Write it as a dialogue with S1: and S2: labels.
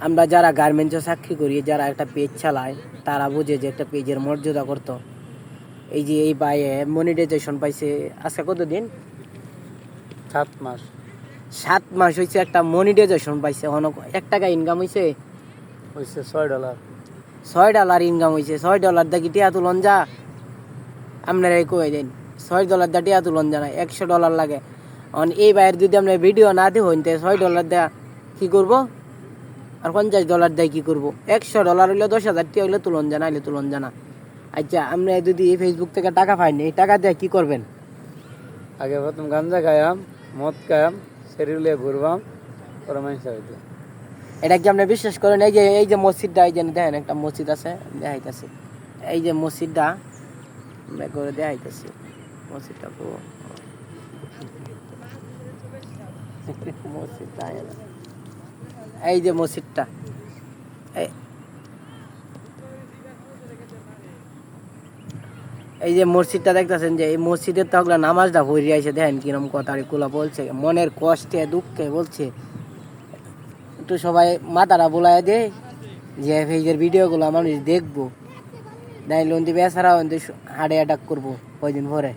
S1: আমরা যারা গার্মেন্টসে চাকরি করি, যারা একটা পেজ চালায়, তারা বুঝে যে একটা পেজের মর্যাদা করতো। এই যে এই বাইয়ে মনিটাইজেশন পাইছে আজকে কতদিন,
S2: 7 মাস
S1: 7 মাস হয়েছে একটা মনিটাইজেশন পাইছে। এক টাকা ইনকাম হয়েছে,
S2: হয়েছে $6।
S1: $6 ইনকাম হয়েছে। $6 দেখি টিয়া তুলন যা, আপনারা কয়ে দেন $6 দা টিয়া তুলন যা না, $100 লাগে। এই বাইয়ের যদি আমরা ভিডিও না দিই হইতে $6 দেয়া কি করবো, আর $50 দেয় কি করবো? $100 হইলে 10,000 টিয়া হইলে তুলন জানা, হইলে তুলন জানা। আচ্ছা, আমরা যদি ফেসবুক থেকে টাকা পাইনি, এই টাকা দিয়ে কি করবেন?
S2: আগে প্রথম গাঞ্জা খাইয়াম, মদ খাইয়াম, শরীরে ঘুরবাম, পরে মানুষ হইতো।
S1: এটা কি আপনি বিশ্বাস করেন? এই যে মসজিদটা, এই যে দেখেন একটা মসজিদ আছে, দেখাইতেছি। এই যে মসজিদটা করে দেখাইতেছি, মসজিদটা মসজিদটা এই যে মসজিদটা, এই যে মসজিদটা দেখতেছেন, যে এই মসজিদের তো ওগুলা নামাজটা হয়ে আছে। দেখেন কিরম কথা গুলা বলছে, মনের কষ্টে দুঃখে বলছে। একটু সবাই মাথাটা বোলায় দে যে ফেজের ভিডিওগুলো মানুষ দেখবো, নাইলে বেচারা হার্টে অ্যাটাক করবো কয়দিন পরে।